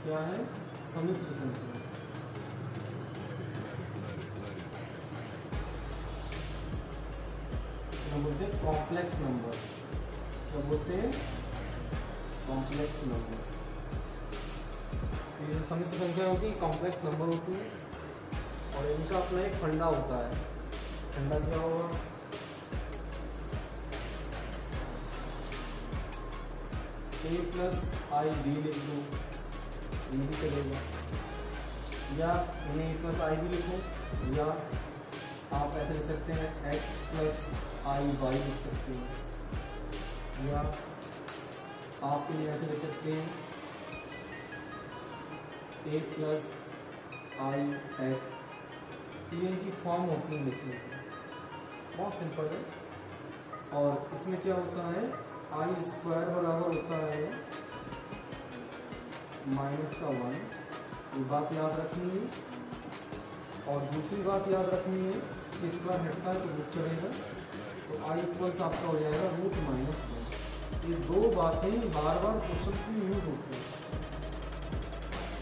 क्या है? सम्मिश्र संख्या। क्या बोलते हैं? Complex number. क्या बोलते हैं? Complex number. ये सम्मिश्र संख्या होती है, कॉम्प्लेक्स नंबर होती है, और इनका अपना एक फंडा होता है। फंडा क्या होगा? a प्लस आई बी लिख दो, ये भी चलेगा, या इन्हें a प्लस आई बी लिखो, या आप ऐसे लिख सकते हैं x प्लस आई वाई लिख सकते हैं, या आप इन्हें ऐसे लिख सकते हैं a प्लस आई एक्स। ये इनकी फॉर्म होती है लिखने की, बहुत सिंपल है। और इसमें क्या होता है? आई स्क्वायर बराबर होता है -1, ये बात याद रखनी है। और दूसरी बात याद रखनी है कि स्क्वायर हटता है तो रूट चलेगा, तो आई इक्वल्स आपका हो जाएगा √-1। ये दो बातें बार बार क्वेश्चन में यूज होती हैं,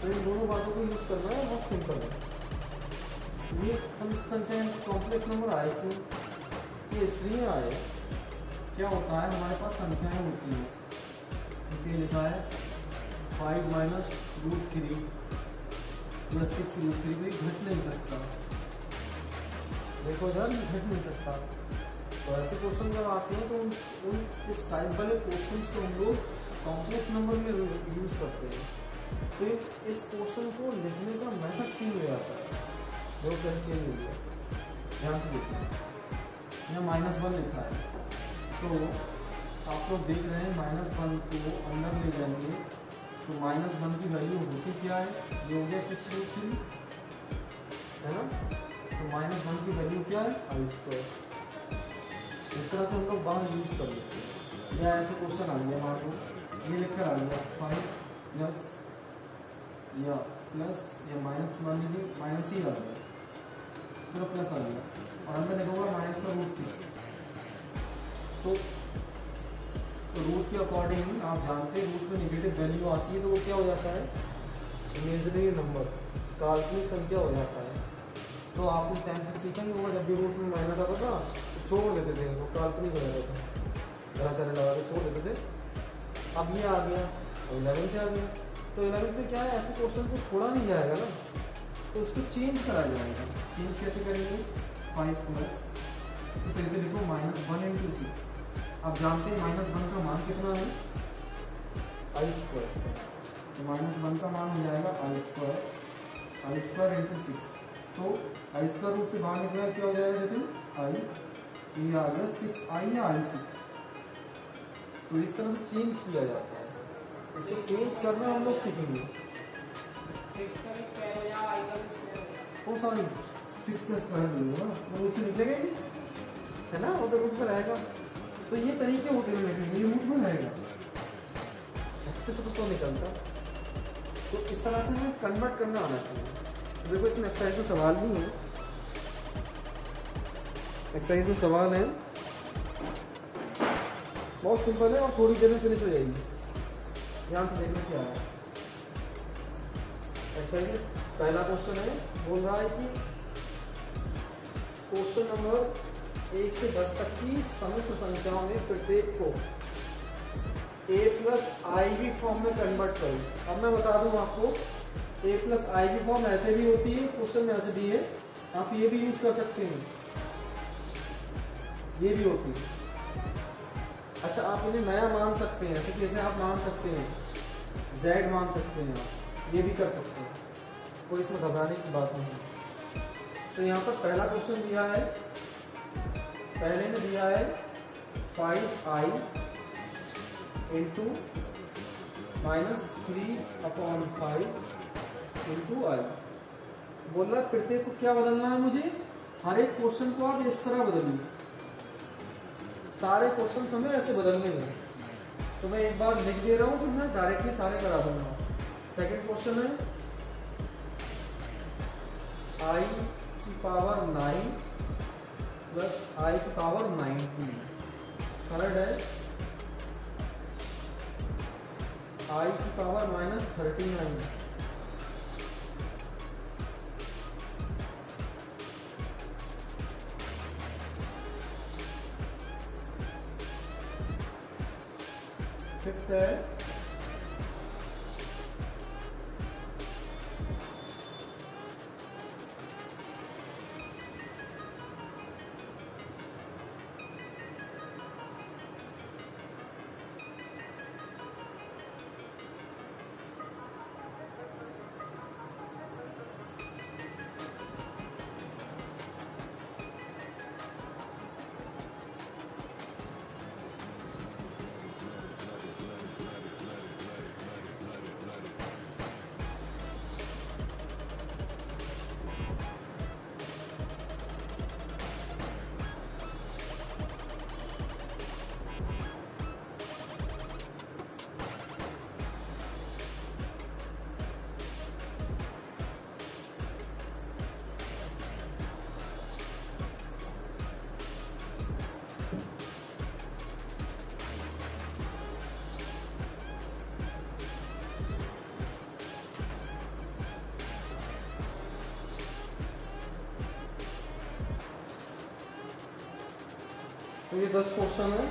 तो इन दोनों बातों को यूज करना है, बहुत सिंपल है। ये सम्मिश्र संख्या कॉम्प्लेक्स नंबर आए क्यों? ये इसलिए आए, क्या होता है हमारे पास संख्याएं होती हैं, इसलिए लिखा है 5 माइनस √3 प्लस 6 √3, कोई घट नहीं सकता। देखो इधर घट नहीं सकता। तो ऐसे क्वेश्चन जब आते हैं तो उन इस टाइप वाले क्वेश्चन को हम लोग कॉम्प्लेक्स नंबर में यूज करते हैं। तो इस क्वेश्चन को लिखने का मेथड चेंज हो जाता है, जो कैसे चेंज हो गया ध्यान से देखिए। यहाँ -1 लिखा है, तो आप लोग देख रहे हैं -1 को अंदर ले जाएंगे तो -1 की वैल्यू होती क्या है? ये हो गया 6√3 है ना। तो -1 की वैल्यू क्या है? i²। इस तरह से हम लोग बाहर यूज कर लेते हैं। या ऐसे क्वेश्चन आ गया, मान लो ये लिखकर आ गया 5 प्लस या प्लस या -1 लीजिए, माइनस ही आ गया, पूरा प्लस आ गया, और अंदर लिखा होगा -√6। तो रूट के अकॉर्डिंग आप जानते हैं रूट में नेगेटिव वैल्यू आती है तो वो क्या हो जाता है? इमेजिनरी नंबर, काल्पनिक संख्या हो जाता है। तो आपने 10th में सीखा ही होगा, जब भी रूट में माइनस आता था तो छोड़ देते थे, वो काल्पनिक हो जाता था, घरा तरह लगा के छोड़ देते थे। अब ये आ गया, और 11th आ गया, तो 11th में क्या है? ऐसे क्वेश्चन को छोड़ा नहीं जाएगा ना, तो उसको चेंज करा जाएगा। चेंज कैसे करेंगे? 5 प्लस, तो ऐसे लिखो -1 × 6। आप जानते हैं -1 का मान कितना है? i²। तो -1 का मान हो जाएगा i² × 6। तो i² रूट से बाहर निकला क्या हो जाएगा? देखो i, ये आ गया 6i या i6। तो इस तरह से चेंज किया जाता है, इसको चेंज करना हम लोग सीखेंगे। ओ सॉरी 6 का स्क्वायर मिलेगा ना, तो रूट से निकलेगा ही है ना, वो तो रूट में रहेगा। तो ये तरीके होते हैं लिखने के, ये रूट में रहेगा, 36 से तो निकलता। तो इस तरह से हमें कन्वर्ट करना आना चाहिए। देखो इसमें एक्सरसाइज में सवाल भी है, एक्सरसाइज में सवाल है, बहुत सिंपल है और थोड़ी देर में फिनिश हो जाएगी। ध्यान से देखना क्या है। एक्सरसाइज में पहला क्वेश्चन है, बोल रहा है कि क्वेश्चन नंबर 1 से 10 तक की सम्मिश्र संख्याओं में प्रत्येक को a plus I B form में कन्वर्ट करो। अब मैं बता दूं आपको, a plus I B form ऐसे भी होती है, क्वेश्चन में ऐसे भी है, आप ये भी यूज कर सकते हैं, ये भी होती है। अच्छा, आप इन्हें नया मान सकते हैं, ऐसे कैसे आप मान सकते हैं? z मान सकते हैं, आप ये भी कर सकते हैं, कोई इसमें घबराने की बात नहीं है। तो यहाँ पर पहला क्वेश्चन दिया है, पहले में दिया है 5i × -3/5 × i। बोल रहा प्रत्येक को क्या बदलना है मुझे? हर एक क्वेश्चन को आप इस तरह बदलिए, सारे क्वेश्चन हमें ऐसे बदलने हैं। तो मैं एक बार लिख दे रहा हूँ, तो मैं डायरेक्टली सारे करा दूंगा। सेकंड क्वेश्चन है i⁴ प्लस i⁴ थर्ड है i⁻39 सकते हैं तो ये 10 क्वेश्चन है,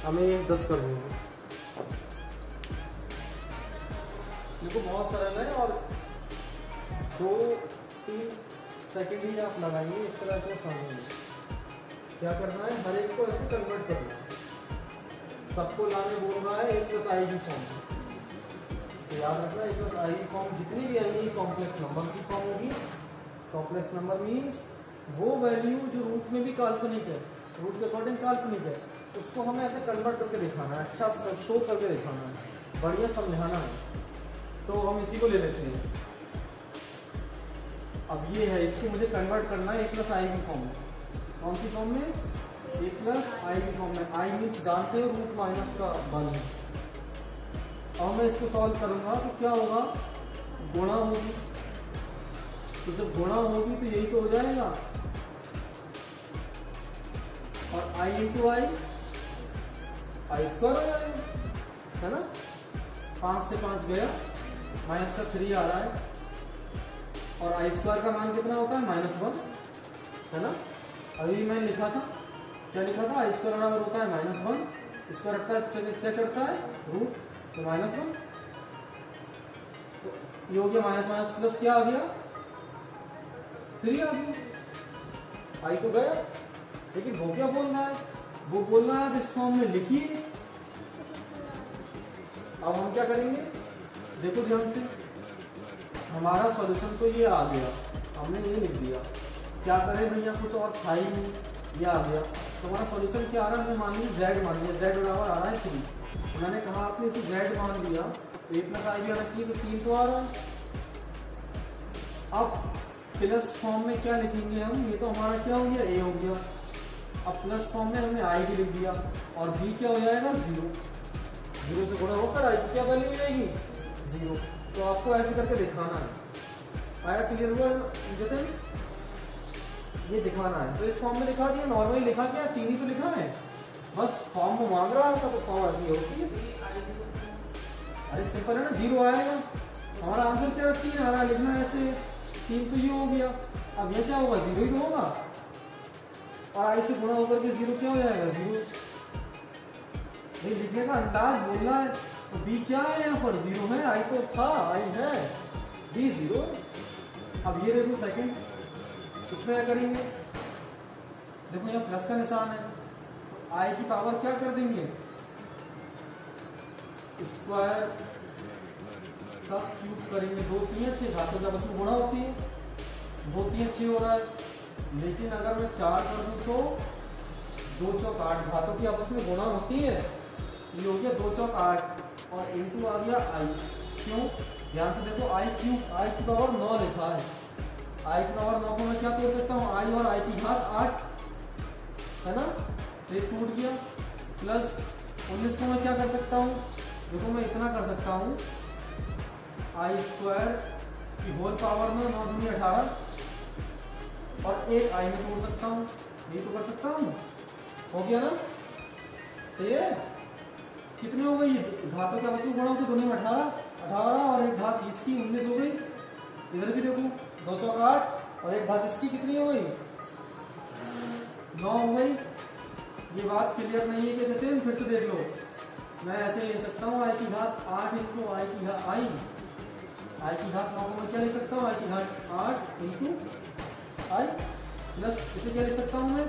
हमें 10 कर देंगे। इनको बहुत सरल है और 2-3 सेकेंड ही आप लगाएंगे, इस तरह से समझेंगे। क्या करना है, हर एक को ऐसे कन्वर्ट करना है। सबको लाने बोल रहा है a + i की फॉर्म, तो याद रखना a + i की फॉर्म जितनी भी आएंगी कॉम्प्लेक्स नंबर की फॉर्म होगी। कॉम्प्लेक्स नंबर मीन्स वो वैल्यू जो रूट में भी काल्पनिक है, रूट के अकॉर्डिंग काल्पनिक है, उसको हमें ऐसे कन्वर्ट करके दिखाना है, अच्छा शो करके दिखाना है, बढ़िया समझाना है। तो हम इसी को ले लेते हैं। अब ये है, इसको मुझे कन्वर्ट करना है a + i की फॉर्म में। कौन सी फॉर्म में? a + i की फॉर्म में। i मीन्स जानते हो रूट माइनस का 1 है। अब मैं इसको सॉल्व करूंगा तो क्या होगा, गुणा होगी, तो जब गुणा होगी तो यही तो हो जाएगा, और i × i स्क्वायर हो जाएगा, है ना। 5 से 5 गया, माइनस का 3 आ रहा है, और i स्क्वायर का मान कितना होता है? -1, है ना। अभी मैंने लिखा था, क्या लिखा था? i स्क्वायर बराबर होता है -1, स्क्वायर रखता है तो क्या चढ़ता है? रूट, तो -1। तो ये हो गया माइनस माइनस प्लस, क्या आ गया? 3 आ गया। i तो गया, लेकिन वो क्या बोल रहा है? वो बोल रहा है इस फॉर्म में लिखिए। अब हम क्या करेंगे, देखो ध्यान से, हमारा सॉल्यूशन तो ये आ गया, हमने ये लिख दिया। क्या करें भैया, कुछ और था ही नहीं, ये आ गया। तो हमारा सॉल्यूशन क्या आ रहा है, मान लीजिए z मान लिया, z बराबर आ रहा है 3। तो मैंने कहा आपने इसे z मान लिया, a + i भी आना चाहिए, तो 3 तो आ रहा है। अब प्लस फॉर्म में क्या लिखेंगे हम, ये तो हमारा क्या हो गया, a हो गया। अब प्लस फॉर्म में हमने i भी लिख दिया, और b क्या हो जाएगा? 0। 0 से गुणा होकर i की क्या वैल्यू मिलेगी? 0। तो आपको ऐसे करके दिखाना है। आया, क्लियर हुआ जतन? ये दिखाना है, तो इस फॉर्म में दिखा दिया। नॉर्मली लिखा क्या, 3 ही तो लिखा है, बस फॉर्म को मांग रहा था, तो फॉर्म ऐसी होती है। अरे सिंपल है ना, 0 आएगा। हमारा आंसर क्या, 3 आ रहा है, लिखना है ऐसे, 3 तो ये हो गया। अब ये क्या होगा, 0 ही तो होगा, और i से गुणा होकर के 0 क्या हो जाएगा? 0। ये लिखने का अंदाज बोलना है। तो b क्या है, यहाँ पर 0 है, i तो था, i है, b 0। अब ये देखो सेकंड, इसमें क्या करेंगे, देखो यहाँ प्लस का निशान है, तो i की पावर क्या कर देंगे, स्क्वायर का क्यूब करेंगे। 2 3 6 घातों जब उसमें गुणा होती है, 2 3 6 हो रहा है। लेकिन अगर मैं 4 कर दूं तो 2 चौक 8 घातों की आपस में गुणा होती है, ये हो गया 2 चौक 8, और इनटू आ गया i। क्यों, ध्यान से देखो, i क्यूब, i की पावर 9 लिखा है। i की पावर 9 को मैं क्या तोड़ सकता हूँ, i और i की घात 8, है ना, तो ये टूट गया। प्लस 19 को मैं क्या कर सकता हूँ, देखो मैं इतना कर सकता हूँ, i स्क्वायर की होल पावर में 9 दूनी 18, और एक i में तोड़ सकता हूँ, ये तो कर सकता हूँ। हो गया ना, सही है। कितनी हो गई, घातों के आपस में गुणा होती, दोनों में 18 और एक घात इसकी 19 हो गई। इधर भी देखो, 2 चौक 8 और एक घात इसकी कितनी हो गई, 9 हो गई। ये बात क्लियर नहीं है कि जतिन, फिर से देख लो। मैं ऐसे ले सकता हूँ आई की घात 8 इंटू आई की घात आई की घात 9 को मैं क्या ले सकता हूँ आई की घात 8 इंटू आई प्लस इसे क्या ले सकता हूँ मैं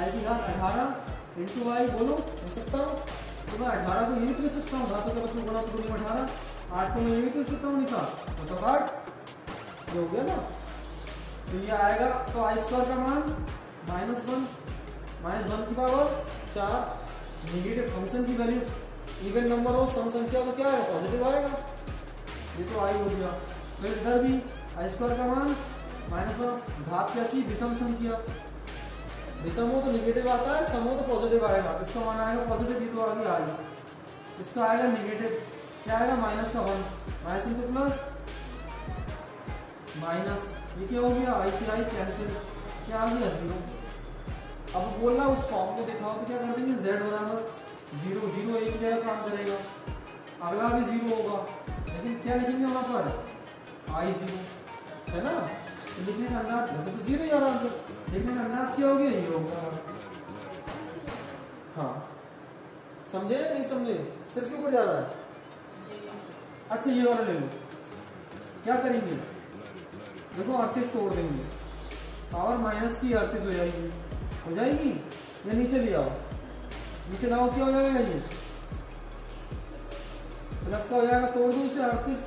आई की घात 18 इंटू आई बोलो ले सकता हूँ। तो मैं 18 को ये भी ले सकता हूँ, घातों के बस में गुणा तो 18, 8 को मैं ये भी ले सकता हूँ निकाल मतलब 8 हो गया ना। तो ये आएगा तो आई स्क्वायर का मान -1 की पावर 4। नेगेटिव फंक्शन की वैल्यू इवन नंबर हो सम संख्या तो क्या है पॉजिटिव आएगा। ये तो आई हो गया। फिर इधर भी आई स्क्वायर का मान -1 घात क्या थी विषम संख्या, विषम हो तो नेगेटिव आता है, सम हो तो पॉजिटिव आएगा। इसका मान आएगा पॉजिटिव, ये तो आ गया आई, इसका आएगा नेगेटिव क्या आएगा -1 माइनस इंटू प्लस माइनस, ये क्या हो गया आई से आई कैंसिल, क्या आ गया 0। अब बोलना उस फॉर्म को दिखाओ तो क्या कर देंगे z बराबर 0 0 एक जगह काम करेगा, अगला भी 0 होगा, लेकिन क्या लिखेंगे वहां पर I0 है ना। तो लिखने का अंदाज वैसे तो 0 यार आंसर, लिखने का अंदाज क्या हो गया ये होगा। हाँ समझे नहीं समझे, सिर्फ के ऊपर जा रहा है। अच्छा ये वाला ले लो, क्या करेंगे देखो 38 तोड़ देंगे, पावर माइनस की 38 हो जाएगी या नीचे ले आओ, नीचे लाओ क्या हो जाएगा ये प्लस का हो जाएगा, तोड़ दो इसे 38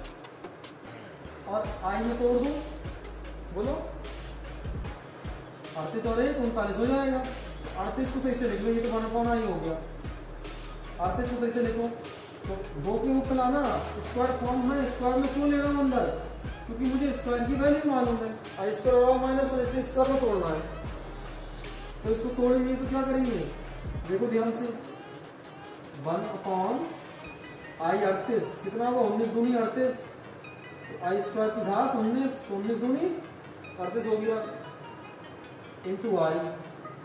और आई में तोड़ दो, बोलो 38 और 1 39 हो जाएगा। 38 को सही से लिख लो, ये तो 1 आई हो गया, 38 को सही से लिखो तो 2 के ऊपर लाना, स्क्वायर फॉर्म है, स्क्वायर में क्यों ले रहा हूँ अंदर, क्योंकि मुझे स्क्वायर की वैल्यू मालूम है, आई स्क्वायर और माइनस पर इसलिए स्क्वायर में तोड़ना है। तो इसको तोड़ेंगे तो क्या करेंगे देखो ध्यान से 1 आई 38 कितना होगा 19 दूनी 38, तो आई स्क्वायर की घात 19 दूनी 38 हो गया इंटू आई।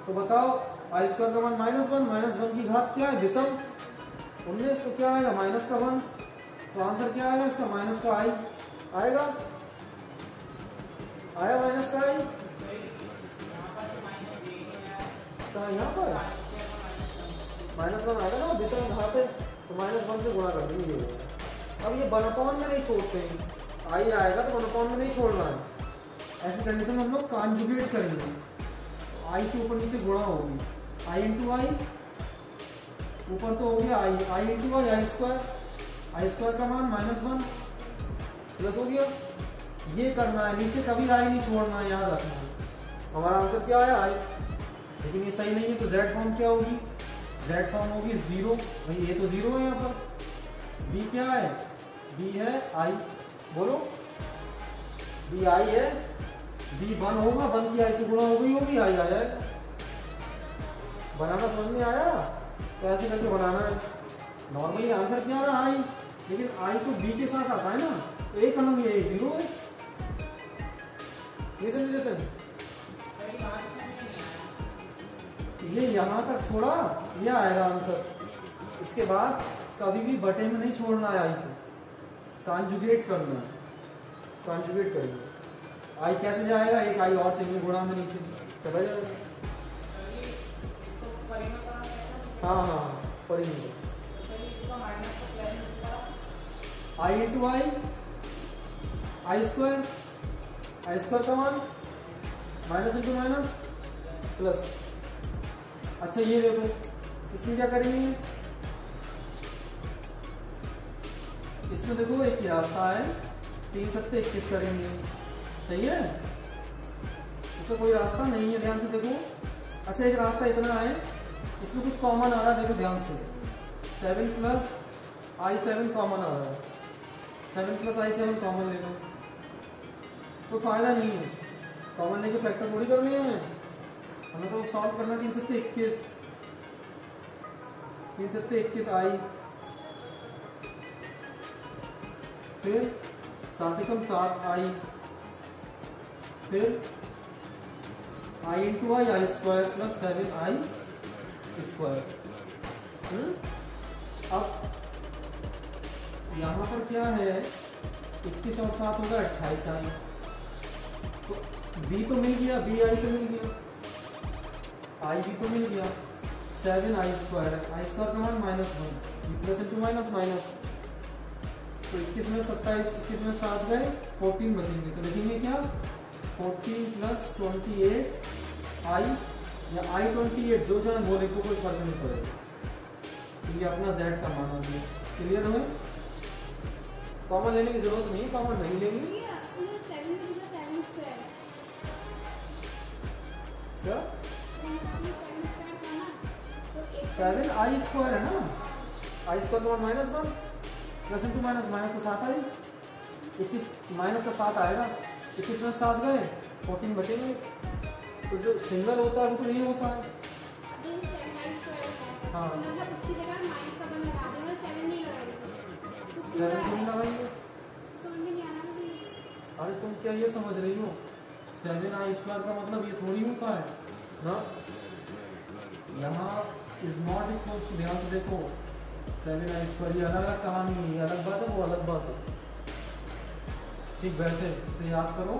तो बताओ आई स्क्वायर का मान -1 की घात क्या है विषम 19, तो क्या आएगा माइनस का 1, तो आंसर क्या आएगा इसका माइनस का आई आएगा, आया माइनस का आई यहाँ पर -1 आएगा ना, विषम घात है तो -1 से गुणा कर देंगे। अब ये 1 में नहीं छोड़ते हैं, आई आएगा तो 1 में नहीं छोड़ना है, ऐसी कंडीशन में हम लोग कॉन्जुगेट करेंगे, आई से ऊपर नीचे गुणा होगी, आई इंटू आई ऊपर तो हो गया आई इंटू आई स्क्वायर का मान -1 प्लस हो गया, ये करना है, नीचे कभी आई नहीं छोड़ना है, याद रखना है। हमारा आंसर क्या है आई, लेकिन ये सही नहीं है तो z फॉर्म क्या होगी, z फॉर्म होगी 0, भाई ये तो 0 है यहाँ पर, b क्या है b है i, बोलो b i है, b 1 होगा, 1 की i से गुणा हो गई होगी, i आया है। बनाना समझ में आया, तो ऐसे करके बनाना है। नॉर्मली आंसर क्या है आई, लेकिन i तो b के साथ आता है ना, तो एक कलम ये 0 है, ये समझ लेते हैं। ये यहाँ तक छोड़ा, ये आएगा आंसर, इसके बाद कभी भी बटे में नहीं छोड़ना है आई को, कॉन्जुगेट करना है, कॉन्जुगेट करेंगे। आई कैसे जाएगा, एक आई और चाहिए गुणा में नीचे चला जाएगा। हाँ पढ़ेंगे आई इंटू आई स्क्वायर का मान माइनस इंटू माइनस प्लस। अच्छा ये देखो इसमें क्या करेंगे, इसमें देखो एक रास्ता है 3 सत्ते 21 करेंगे, सही है, इसमें कोई रास्ता नहीं है, ध्यान से देखो। अच्छा एक रास्ता इतना है, इसमें कुछ कॉमन आ रहा है, देखो ध्यान से 7 प्लस i7 कॉमन आ रहा है, 7 प्लस i7 कॉमन ले लो, कोई फायदा नहीं है, कॉमन लेके फैक्टर थोड़ी करनी है हमें, तो सॉल्व करना 3 सत्ते 21 आई, फिर 7 एकम 7 आई, फिर आई इंटू आई स्क्वायर प्लस 7 आई स्क्वायर। अब यहाँ पर क्या है 21 और 7 होगा 28 आई, तो बी तो मिल गया, बी आई तो मिल गया, आई भी तो मिल गया, 7 आई स्क्वायर है, आई स्क्वायर का मान -1 प्लस इंटू माइनस माइनस, तो 21 में 27, 21 में 7 गए, 14 बचेंगे। तो लिखेंगे क्या 14 प्लस 28 आई या आई 28, जो चाहे बोले को कोई फर्क नहीं पड़ेगा। तो ये अपना z का मान आ गया। क्लियर है? कॉमन लेने की जरूरत नहीं, कॉमन नहीं लेंगे। क्या 7 आई स्क्वायर है ना, आई स्क्वायर तो -1 प्लस इंटू माइनस माइनस का 7 आई, 21 माइनस का 7 आएगा, 21 में 7 गए, 14 बचेंगे। तो जो सिंगल होता है वो तो नहीं होता है। हाँ 7 क्यों लगाएंगे? अरे तुम क्या ये समझ रही हो 7 आई स्क्वायर का मतलब ये थोड़ी होता है ना, यहाँ इज नॉट इक्वल टू, ध्यान से देखो 7 आई स्क्वायर ये अलग अलग कहानी है, ये अलग बात है, वो अलग बात है। ठीक वैसे तो याद करो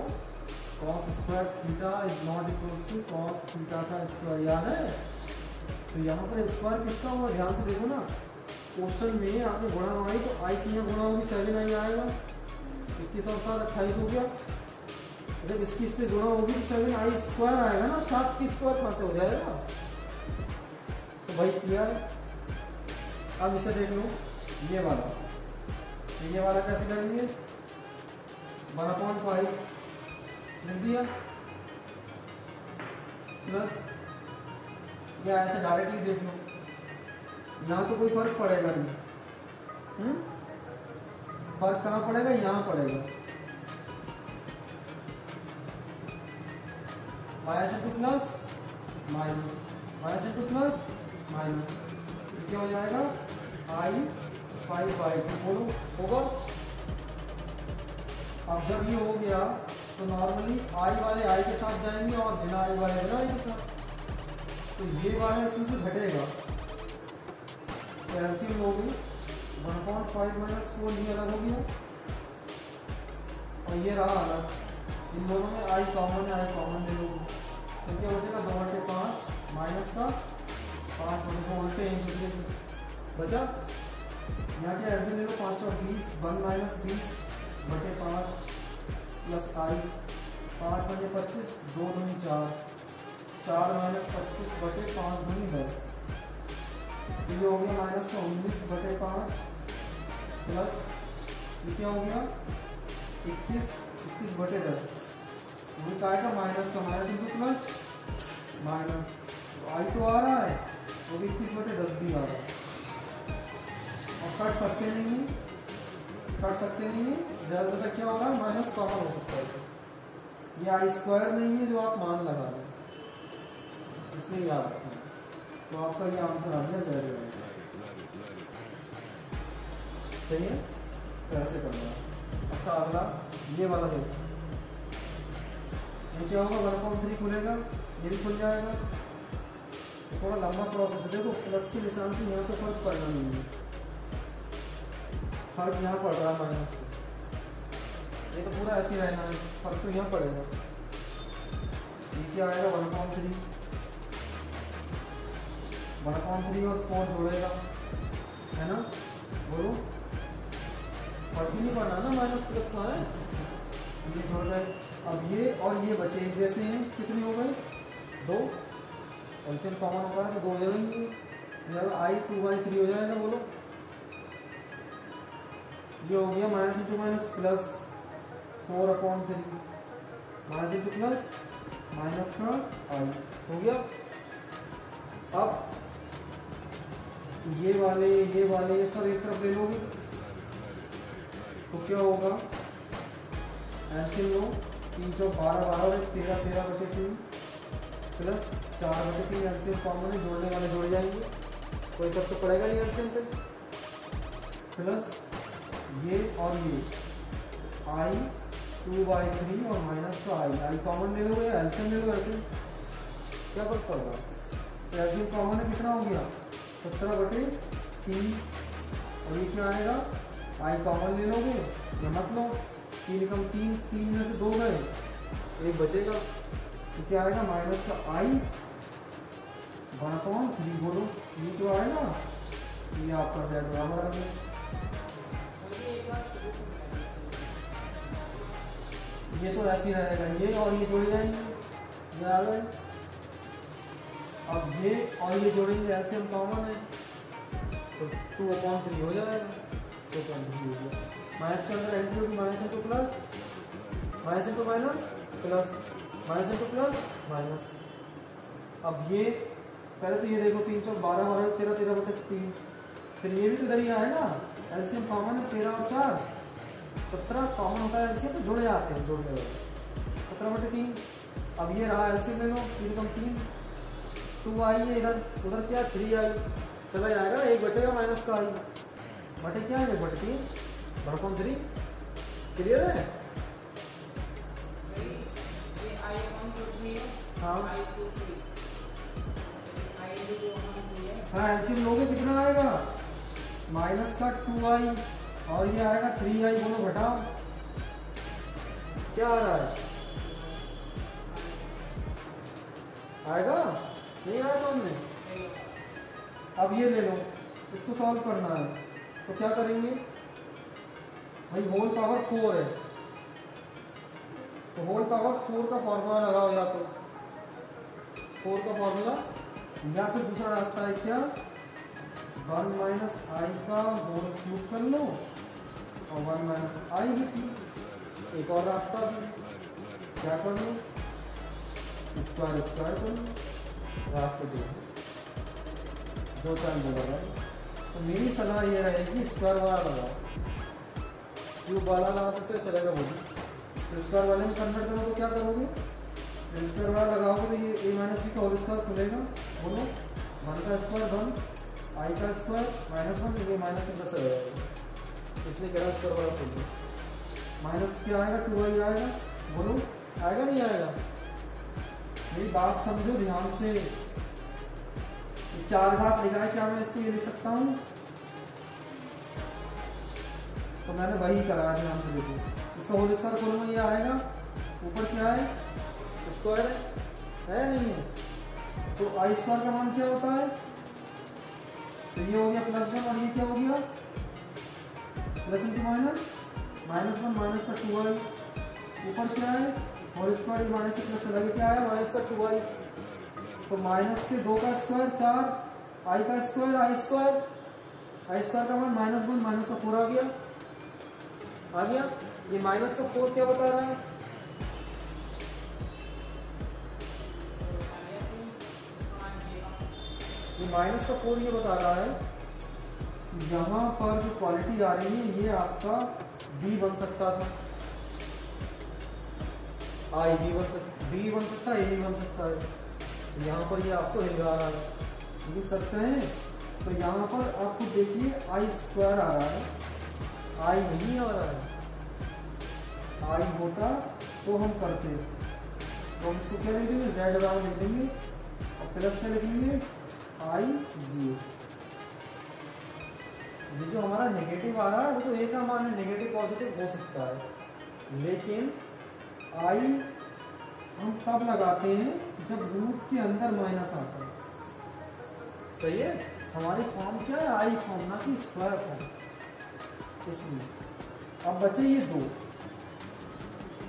cos square theta is not equal to cos theta का स्क्वायर, याद है? तो यहाँ पर स्क्वायर किसका हुआ ध्यान से देखो ना, क्वेश्चन में आपने गुणा बनाई तो आई की यहाँ गुणा होगी 7 आई आएगा, 21 और 7 28 हो गया। जब इसकी इससे गुणा होगी तो 7 आई स्क्वायर आएगा ना, 7 की स्क्वायर कहाँ से हो जाएगा? तो भाई क्लियर है? अब इसे देख लो ये वाला, तो ये वाला कैसे करेंगे 1/5 लिख दिया प्लस, या ऐसे डायरेक्टली देख लो, यहाँ तो कोई फर्क पड़ेगा नहीं, फर्क कहाँ पड़ेगा? यहाँ पड़ेगा। Minus into plus minus, minus into plus minus, क्या हो जाएगा आई 5/2 बोलो होगा। अब जब ये हो गया तो नॉर्मली आई वाले आई के साथ जाएंगे और बिना आई वाले बिना आई के साथ, तो ये वाला इसमें से घटेगा, तो एलसीएम होगी 1/5 माइनस 4, ये अलग हो गया और ये रहा अलग, इन दोनों में आई कॉमन है, आई कॉमन ले लोगे तो क्या बचेगा 2/5 माइनस का 5 उल्टे बचा। यहाँ के एलसीएम ले लो 5 और 20, 1 माइनस 20/5 प्लस आई, 5 बजे 25, 2 दूनी 4, 4 माइनस 25/5 दूनी 10, ये हो गया माइनस का 19/5 प्लस ये क्या हो गया 21/10, वही का आएगा माइनस का, माइनस इंटू प्लस माइनस, तो आई तो आ रहा है वो भी 21/10 भी आ रहा है, और कट सकते नहीं है, कर सकते नहीं है, ज़्यादा ज़्यादा क्या होगा माइनस कॉमन हो सकता है, ये आई स्क्वायर नहीं है जो आप मान लगा रहे हैं, इसलिए याद रखना। तो आपका ये आंसर आ गया Z। सही है, तो ऐसे करना है। अच्छा अगला ये वाला देखो, ये क्या होगा 1/3 खुलेगा, ये भी खुल जाएगा, थोड़ा लंबा प्रोसेस है। देखो प्लस के निशान से यहाँ पे फर्क पड़ना नहीं है, फर्क यहाँ पड़ रहा है माइनस से, ये तो पूरा ऐसे रहना है, फर्क तो यहाँ पड़ेगा। ये क्या आएगा 1/3 और 4 जोड़ेगा है ना, बोलो फर्क ही नहीं पड़ना ना, माइनस प्लस का है, ये जोड़ जाए। अब ये और ये बचे एक जैसे हैं, कितने हो गए 2, एलसीएम कॉमन होगा तो 2 हो जाएंगे, आई 2/3 हो जाएगा, बोलो ये हो गया minus into minus plus 4/3, minus into plus minus का आई हो गया। अब ये वाले ये सब एक तरफ ले लोगे तो क्या होगा, एलसीएम लो 3 12 12 13/3 प्लस 4/3, एलसीएम कॉमन है, जोड़ने वाले जोड़ जाएंगे, कोई सब तो पड़ेगा नहीं एलसीएम पे, प्लस ये और ये आई 2/3 और माइनस का आई कॉमन ले लो या एलसीएम ले लो, ऐसे क्या फर्क पड़ रहा है। एलसीएम कॉमन है, कितना हो गया 17/3, और ये क्या आएगा आई कॉमन ले लोगे या मत लो, 3 कम 3 में से 2 गए, एक बचेगा, तो क्या आएगा माइनस का आई 1/3, बोलो ये तो आएगा ये आपका Z बराबर आ गया। ये तो ऐसे ही रहेगा, ये और ये जोड़ जाएंगे, ये आ गए। अब ये और ये जोड़ेंगे, एलसीएम कॉमन है तो 2/3 हो जाएगा, 2/3 हो गया। माइनस के अंदर एंटी होगी, minus into plus, minus into minus plus, minus into plus minus. अब ये पहले तो ये देखो 3 चौक 12 और 13, 13/3, फिर ये भी तो इधर ही आएगा, एलसीएम कॉमन है 13 और 4 17 कॉमन होता है एलसीएम, तो जुड़े जाते हैं, जोड़ने वाले 17/3। अब ये रहा एलसीएम ले लो, 3 कम 3 2i है, इधर उधर क्या 3i चला जाएगा, एक बचेगा माइनस का i बटे क्या है, बटे 3 बड़ा 3। क्लियर है? हाँ हाँ, एलसीएम लोगे कितना आएगा, माइनस का 2i और ये आएगा 3i, बोलो घटाओ क्या आ रहा है, आएगा नहीं आया सामने। अब ये ले लो, इसको सॉल्व करना है तो क्या करेंगे भाई, होल पावर 4 है तो होल पावर 4 का फॉर्मूला लगाओ, या तो 4 का फॉर्मूला, या फिर दूसरा रास्ता है क्या, 1 माइनस आई का होल क्यूब कर लो और 1 माइनस आई भी। एक और रास्ता भी, क्या कर लो, स्क्वायर स्क्वायर कर लो, रास्ते दो टाइम बोला। तो मेरी सलाह ये रहेगी स्क्वायर वाला लगाओ, क्यूब वाला लगा सकते हो चलेगा वो भी। तो स्क्वायर वाले में कन्वर्ट करो तो क्या करोगे, स्क्वायर वाला लगाओगे तो ये a माइनस बी का होल स्क्वायर खुलेगा, बोलो 1 का स्क्वायर 1, आई का स्क्वायर -1, ये माइनस में 10 रहेगा, इसलिए कह रहा स्क्वायर वाला खोलो। माइनस क्या आएगा, 2i आएगा, बोलो आएगा नहीं आएगा। मेरी बात समझो ध्यान से, 4 घात लिखा है, क्या मैं इसको ये लिख सकता हूँ, तो मैंने वही करा है, ध्यान से देखो। इसका होल स्क्वायर खोलो, ये आएगा, ऊपर क्या है स्क्वायर है नहीं है, तो आई स्क्वायर का मान क्या होता है, तो ये हो गया +1 और ये क्या हो गया प्लस इंटू माइनस, -1 माइनस का 2i, ऊपर क्या है होल स्क्वायर, माइनस से प्लस चला गया, क्या है माइनस का 2i, तो माइनस के 2 का स्क्वायर 4, आई का स्क्वायर आई स्क्वायर का मान -1 माइनस का 4 आ गया। ये माइनस का 4 क्या बता रहा है, ये माइनस का 4 ये बता रहा है, यहाँ पर जो क्वालिटी आ रही है ये आपका b बन सकता था, आई b बन सकता है, a भी बन सकता है, यहाँ पर ये आपको हिल रहा है। लेकिन सच कहें तो यहाँ पर आपको देखिए आई स्क्वायर आ रहा है, आई नहीं आ रहा है, आई होता तो हम करते, तो हम इसको क्या लिख देंगे, जेड बराबर लिख देंगे और प्लस में लिखेंगे आई 0। ये जो हमारा नेगेटिव आ रहा है वो तो ए का मान है, नेगेटिव पॉजिटिव हो सकता है, लेकिन आई हम तब लगाते हैं जब रूट के अंदर माइनस आता है। सही है, हमारी फॉर्म क्या है, आई फॉर्म ना कि स्क्वायर फॉर्म, इसलिए। अब बचे ये 2,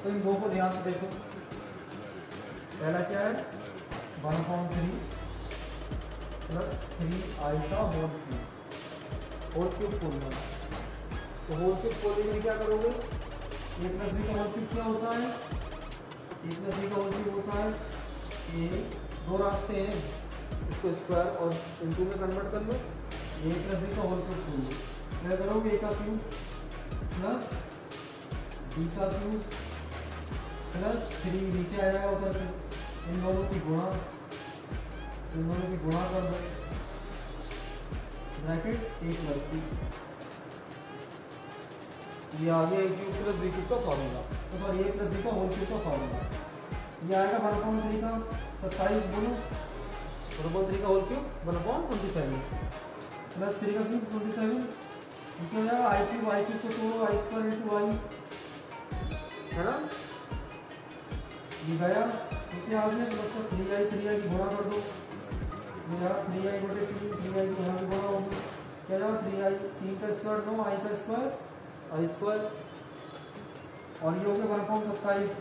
तो इन 2 को ध्यान से देखो, पहला क्या है 1/3 प्लस 3i का होल क्यूब खोलना। तो होल क्यूब खोलने के लिए क्या करोगे, a प्लस बी का होल क्यूब क्या होता है, a प्लस बी का होल क्यूब होता है, ये 2 रास्ते हैं, इसको स्क्वायर और इनटू में कन्वर्ट कर लो, a प्लस बी का होल क्यूब खोल लो, क्या करोगे a का क्यूब प्लस b का क्यूब प्लस 3 नीचे आ जाएगा उधर से, इन दोनों की गुणा कर दो, ब्रैकेट a प्लस बी, ये आ गया a cube plus b cube का फॉर्मूला, तो सॉरी a प्लस b का होल क्यूब का फॉर्मूला। ये आएगा 1/3 का 27, बोलो 1/3 का होल क्यूब 1/27 प्लस 3 का क्यूब 27, क्या हो जाएगा आई क्यूब को तोड़ो, आई स्क्वायर इंटू आई, है ना, ये गया नीचे आ गया, प्लस 3i की गुणा कर दो, 3i बटे 3, 3i की यहाँ की गुणा होगी, क्या जाएगा 3i, 3 का स्क्वायर 9, i का स्क्वायर i स्क्वायर, और ये हो गया 1/27।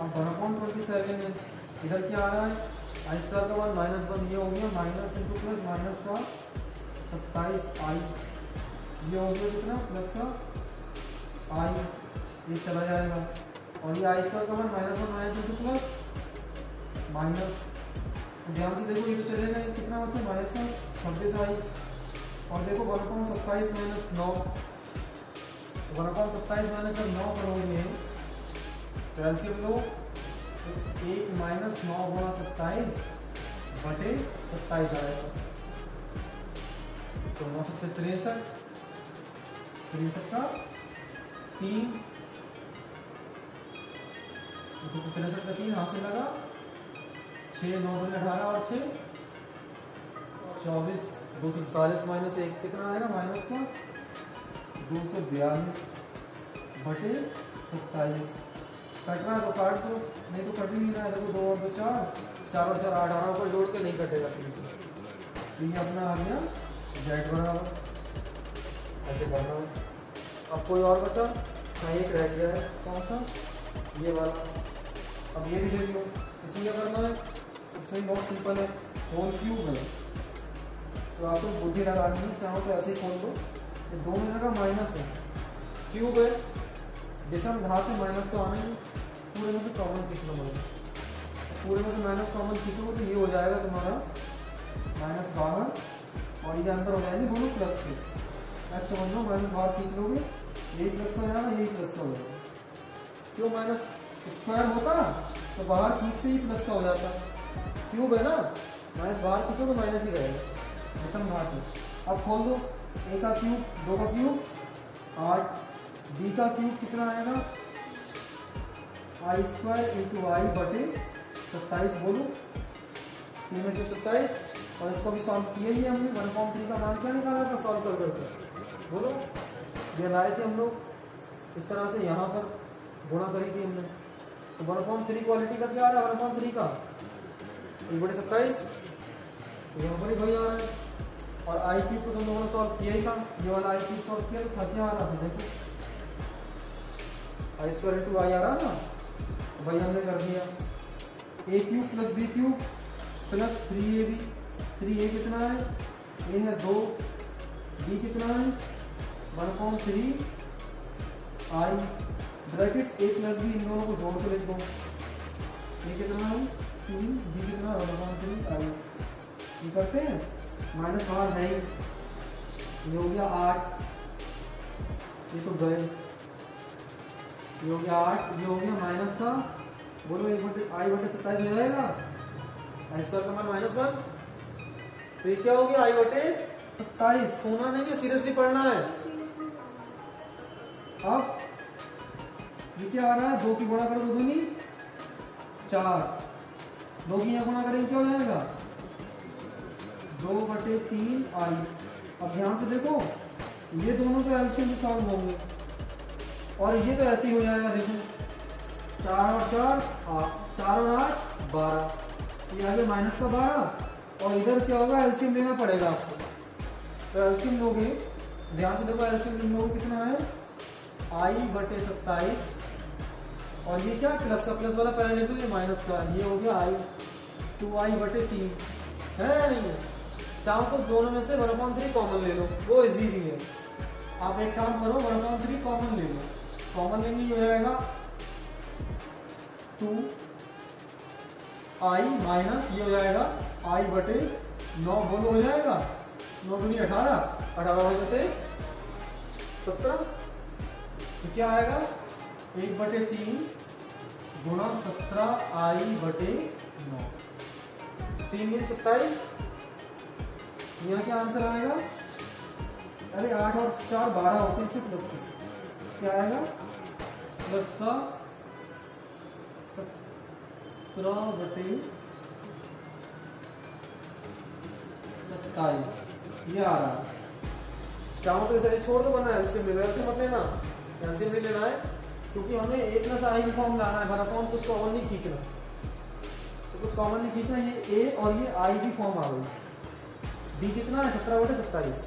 अब 1/27 है, इधर क्या आ रहा है i स्क्वायर का 1 -1, ये हो गया माइनस इंटू प्लस माइनस का 27i, ये हो गया कितना प्लस का i, ये चला जाएगा, और ये i स्क्वायर का 1 -1 माइनस इंटू प्लस माइनस, ध्यान से देखो ये तो चलेगा, कितना बचा माइनस का 26i, और देखो 1/27 माइनस 9, 1/27 माइनस 9 करोगे तो एलसीएम लो 1 माइनस 9 गुणा 27 बटे 27 आएगा, तो 9 7 63, 63 का 3, 63 का 3 हाथ से लगा, 6 9 18 और 6 24, 240 माइनस 1 कितना आएगा माइनस का 242 बटे 27, कट रहा है तो काट दो, नहीं तो कट ही नहीं रहा है, देखो 2 और 2 4, 4 और 4 18 पर जोड़ के नहीं कटेगा फिर से, तो ये अपना आ गया जेड बराबर, ऐसे करना है। अब कोई और बचा, हाँ एक रह गया है, कौन सा ये वाला, अब ये भी देख लो, इसमें क्या करना है, इसमें बहुत सिंपल है, होल क्यूब है, तो आपको बुद्धि लगानी है, चाहो तो ऐसे ही खोल दो, ये 2 में लगा माइनस है, क्यूब है, विषम घात में माइनस तो आना ही, पूरे में से कॉमन खींचना पड़ेगा, पूरे में से माइनस कॉमन खींचोगे तो ये हो जाएगा तुम्हारा -12, और ये अंदर हो जाएंगे दोनों प्लस के, ऐसे समझ लो, माइनस बाहर खींच लोगे, यही प्लस का हो जाएगा, यही प्लस का हो जाएगा, क्यों माइनस स्क्वायर होता ना तो बाहर खींचते ही प्लस का हो जाता, क्यूब है ना, माइनस बाहर खींचो तो माइनस ही रहेगा, विषम घात में। अब खोल दो, a का क्यूब, 2 का क्यूब 8, b का क्यूब कितना आएगा i स्क्वायर इंटू आई बटे 27, बोलो 3 में 27, और इसको भी सॉल्व किया ही हमने, 1/3 का मान क्या निकाला था सॉल्व कर करके, बोलो ये लाए थे हम लोग इस तरह से, यहाँ पर गुणा करी थी हमने, तो 1/3 क्वालिटी का क्या आ रहा है 1/3 का 1/27, यहाँ पर ही वही आ रहा है, और आई क्यूब को तुम लोगों ने सॉल्व किया ही था, ये वाला आई क्यूब सॉल्व किया तो क्या आ रहा था, देखो आई स्क्वायर इंटू आई आ रहा था, भाई हमने कर दिया, A cube plus B cube plus 3ab, 3a कितना है, ए है 2, बी कितना है 1/3 आई, ब्रैकेट ए प्लस बी, इन दोनों को जोड़ के लिख दो, ए कितना है 3, बी कितना 1/3 आई, ये करते हैं, माइनस बाहर है, ये हो गया 8, ये तो गए, ये हो गया 8, ये हो गया माइनस का, बोलो 1/27 हो जाएगा, आई स्क्वायर का मान -1, तो ये क्या हो गया i/27, सोना नहीं है, सीरियसली पढ़ना है। अब ये क्या आ रहा है, 2 की गुणा करो 2 दूनी 4, 2 की यहाँ गुणा करेंगे क्या हो जाएगा 2/3 आई। अब ध्यान से देखो, ये दोनों तो एलसीएम में सॉल्व होंगे, और ये तो ऐसे ही हो जाएगा, देखो 4 और 4 4 और 8 12, ये आगे माइनस का 12, और इधर क्या होगा एलसीएम लेना पड़ेगा आपको, तो एलसीएम लोगे, ध्यान से देखो एलसीएम लोगे कितना है i/27, और ये क्या प्लस का प्लस वाला पहले ले लो, ये माइनस का, ये हो गया i 2i/3 है नहीं है, चाहो तो दोनों में से 1/3 कॉमन ले लो, वो इजी भी है। आप एक काम करो 1/3 कॉमन ले लो, कॉमन लेंगे ये हो जाएगा 2i माइनस ये हो जाएगा i/9, बोलो हो जाएगा 9 दूनी 18, 18 वजह से 17, तो क्या आएगा 1/3 गुणा 17i/9, 3 में 27, यहाँ क्या आंसर आएगा, अरे 8 और 4 12 होते हैं, फिर प्लस क्या आएगा प्लस का 17/27, ये आ रहा है। चाहो तो इसे छोड़ दो, वरना एलसीएम ले लो, ऐसे मत लेना, एलसीएम नहीं लेना है, क्योंकि हमें a + i फॉर्म लाना है, बड़ा फॉर्म कुछ कॉमन नहीं खींचना, तो कुछ कॉमन नहीं खींचना, ये a और ये i की फॉर्म आ गई, b कितना है 17/27,